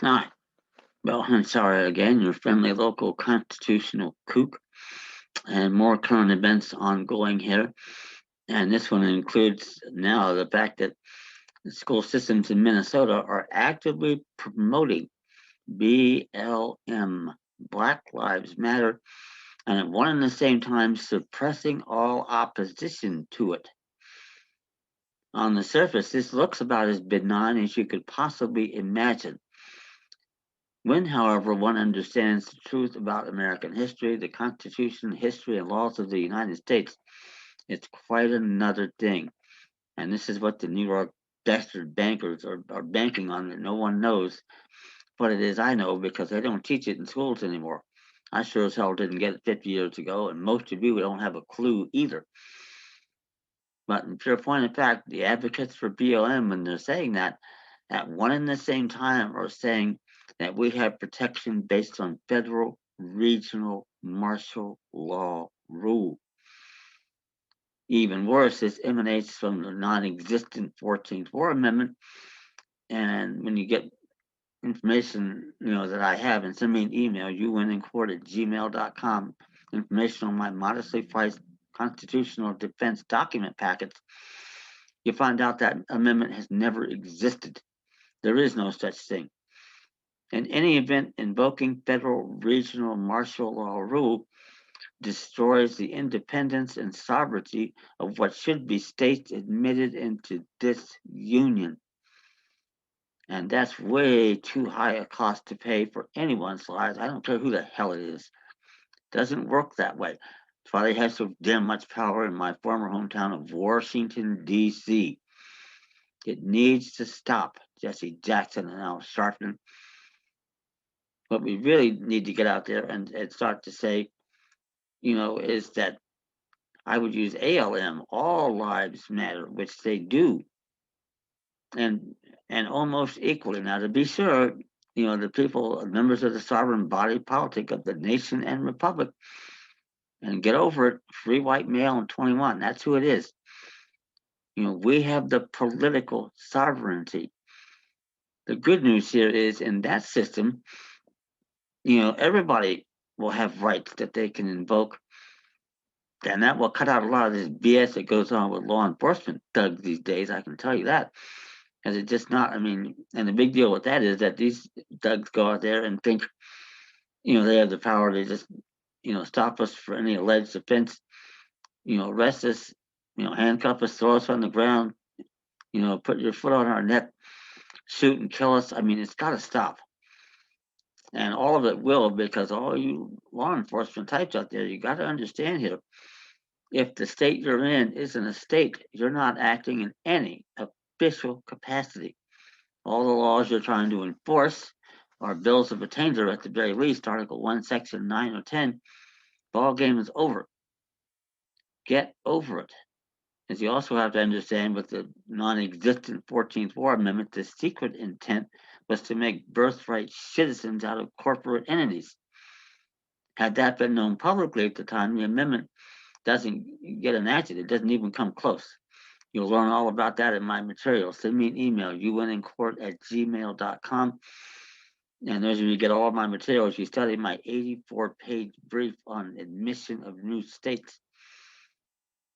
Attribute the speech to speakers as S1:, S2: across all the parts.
S1: Hi. Well, I'm sorry again, your friendly local constitutional kook, and more current events ongoing here. And this one includes now the fact that the school systems in Minnesota are actively promoting BLM, Black Lives Matter, and at one and the same time suppressing all opposition to it. On the surface, this looks about as benign as you could possibly imagine. When, however, one understands the truth about American history, the Constitution, history, and laws of the United States, it's quite another thing. And this is what the New York bastard bankers are banking on that no one knows. What it is, I know because they don't teach it in schools anymore. I sure as hell didn't get it 50 years ago, and most of you don't have a clue either. But in pure point of fact, the advocates for BLM, when they're saying that, at one and the same time are saying that we have protection based on federal, regional, martial law rule. Even worse, this emanates from the non-existent 14th War Amendment. And when you get information, that I have, and send me an email, uwinnincourt@gmail.com, information on my modestly priced constitutional defense document packets, you find out that amendment has never existed. There is no such thing. In any event, invoking federal, regional, martial law rule destroys the independence and sovereignty of what should be states admitted into this union. And that's way too high a cost to pay for anyone's lives. I don't care who the hell it is. It doesn't work that way. That's why they have so damn much power in my former hometown of Washington, D.C. It needs to stop. Jesse Jackson and Al Sharpton. What we really need to get out there and start to say, is that I would use ALM, all lives matter, which they do, and and almost equally. Now, to be sure, the people, members of the sovereign body politic of the nation and republic, and get over it, free white male and 21. That's who it is. We have the political sovereignty. The good news here is in that system, everybody will have rights that they can invoke, and that will cut out a lot of this BS that goes on with law enforcement thugs these days. I can tell you that. Because it's just not, and the big deal with that is that these thugs go out there and think, they have the power to just, stop us for any alleged offense, arrest us, handcuff us, throw us on the ground, put your foot on our neck, shoot and kill us. It's got to stop. And all of it will, because all you law enforcement types out there, you got to understand here, if the state you're in isn't a state, you're not acting in any official capacity. All the laws you're trying to enforce are bills of attainder at the very least, Article 1, Section 9 or 10. Ball game is over. Get over it. As you also have to understand with the non-existent 14th War Amendment, the secret intent was to make birthright citizens out of corporate entities. Had that been known publicly at the time, the amendment doesn't get enacted. It doesn't even come close. You'll learn all about that in my material. Send me an email, uwinnincourt@gmail.com. And those of you get all of my materials, you study my 84-page brief on admission of new states.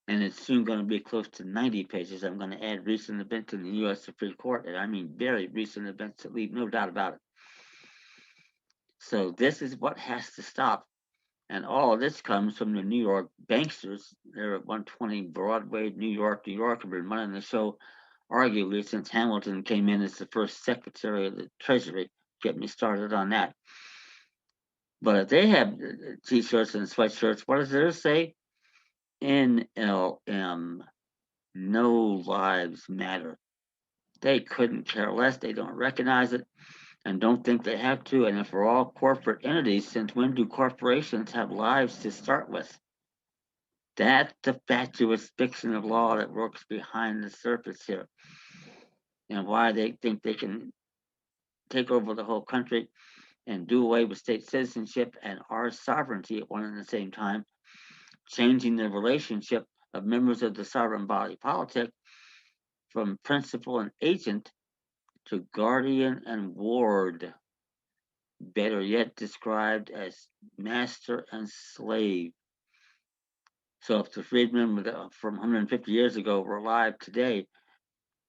S1: And it's soon going to be close to 90 pages. I'm going to add recent events in the U.S. Supreme Court, and I mean very recent events that leave no doubt about it. So this is what has to stop. And all of this comes from the New York banksters. They're at 120 Broadway, New York. Have been running the show arguably since Hamilton came in as the first Secretary of the Treasury. Get me started on that. But if they have t-shirts and sweatshirts, what does theirs say? NLM, no lives matter. They couldn't care less. They don't recognize it and don't think they have to. And if we're all corporate entities, since when do corporations have lives to start with? That's the fatuous fiction of law that works behind the surface here. And why they think they can take over the whole country and do away with state citizenship and our sovereignty at one and the same time, changing the relationship of members of the sovereign body politic from principal and agent to guardian and ward. better yet described as master and slave. So if the freedmen from 150 years ago were alive today,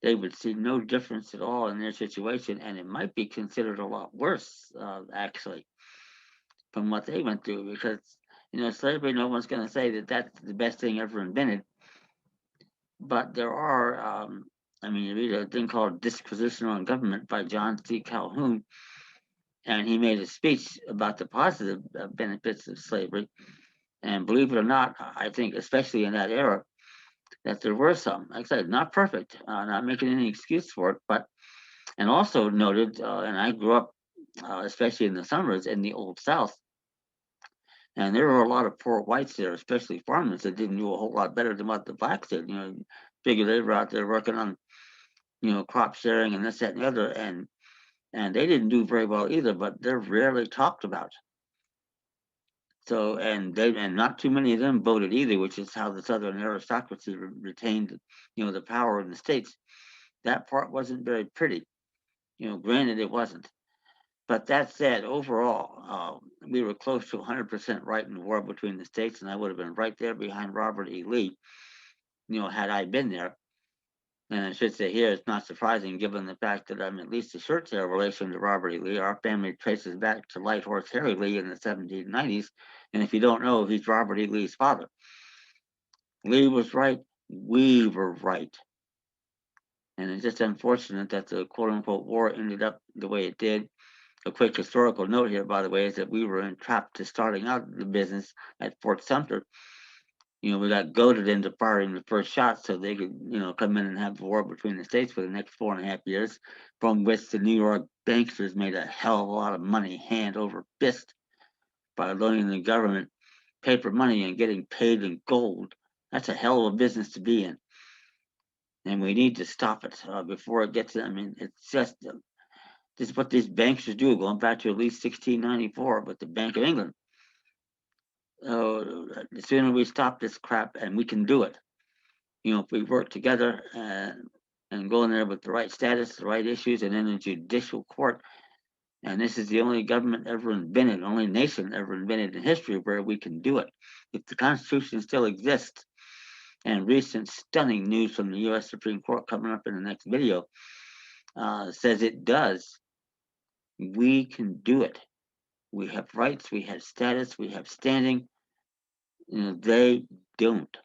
S1: they would see no difference at all in their situation, and it might be considered a lot worse, actually, from what they went through. Because slavery, no one's going to say that that's the best thing ever invented, but there are. You read a thing called "Disquisition on Government" by John C. Calhoun, and he made a speech about the positive benefits of slavery. And believe it or not, I think, especially in that era, that there were some. Like I said, not perfect, not making any excuse for it, but and also noted, and I grew up, especially in the summers, in the Old South, and there were a lot of poor whites there, especially farmers, that didn't do a whole lot better than what the blacks did. Figure they were out there working on, crop sharing and this, that, and the other, and they didn't do very well either. But they're rarely talked about. So, and not too many of them voted either, which is how the Southern aristocracy retained, the power in the states. That part wasn't very pretty. Granted, it wasn't. But that said, overall, we were close to 100% right in the war between the states, and I would have been right there behind Robert E. Lee, had I been there. And I should say here, it's not surprising given the fact that I'm at least a short tail relation to Robert E. Lee. Our family traces back to Light Horse Harry Lee in the 1790s. And if you don't know, he's Robert E. Lee's father. Lee was right. We were right. And it's just unfortunate that the quote unquote war ended up the way it did. A quick historical note here, by the way, is that we were entrapped to starting out the business at Fort Sumter. We got goaded into firing the first shot so they could, come in and have the war between the states for the next 4.5 years, from which the New York banksters made a hell of a lot of money hand over fist by loaning the government paper money and getting paid in gold. That's a hell of a business to be in. And we need to stop it before it gets, it's just, this is what these banksters do, going back to at least 1694 with the Bank of England. The sooner we stop this crap, and we can do it, if we work together and go in there with the right status, the right issues, and in a judicial court. And this is the only government ever invented, only nation ever invented in history where we can do it. If the Constitution still exists, and recent stunning news from the U.S. Supreme Court coming up in the next video says it does, we can do it. We have rights, we have status, we have standing. They don't.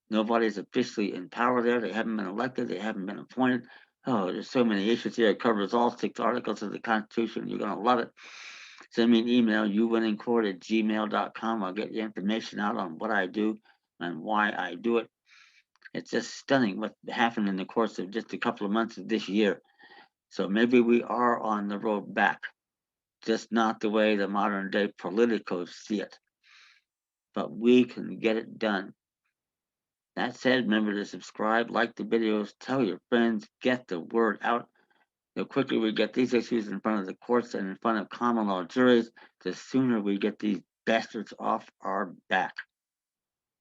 S1: Nobody's officially in power there. They haven't been elected. They haven't been appointed. Oh, there's so many issues here. It covers all 6 articles of the Constitution. You're going to love it. Send me an email, youwinningcourt@gmail.com. I'll get you information out on what I do and why I do it. It's just stunning what happened in the course of just a couple of months of this year. So maybe we are on the road back, just not the way the modern day politicos see it. But we can get it done. That said, remember to subscribe, like the videos, tell your friends, get the word out. The quicker we get these issues in front of the courts and in front of common law juries, the sooner we get these bastards off our back.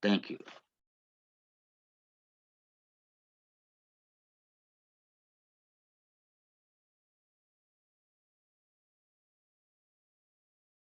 S1: Thank you.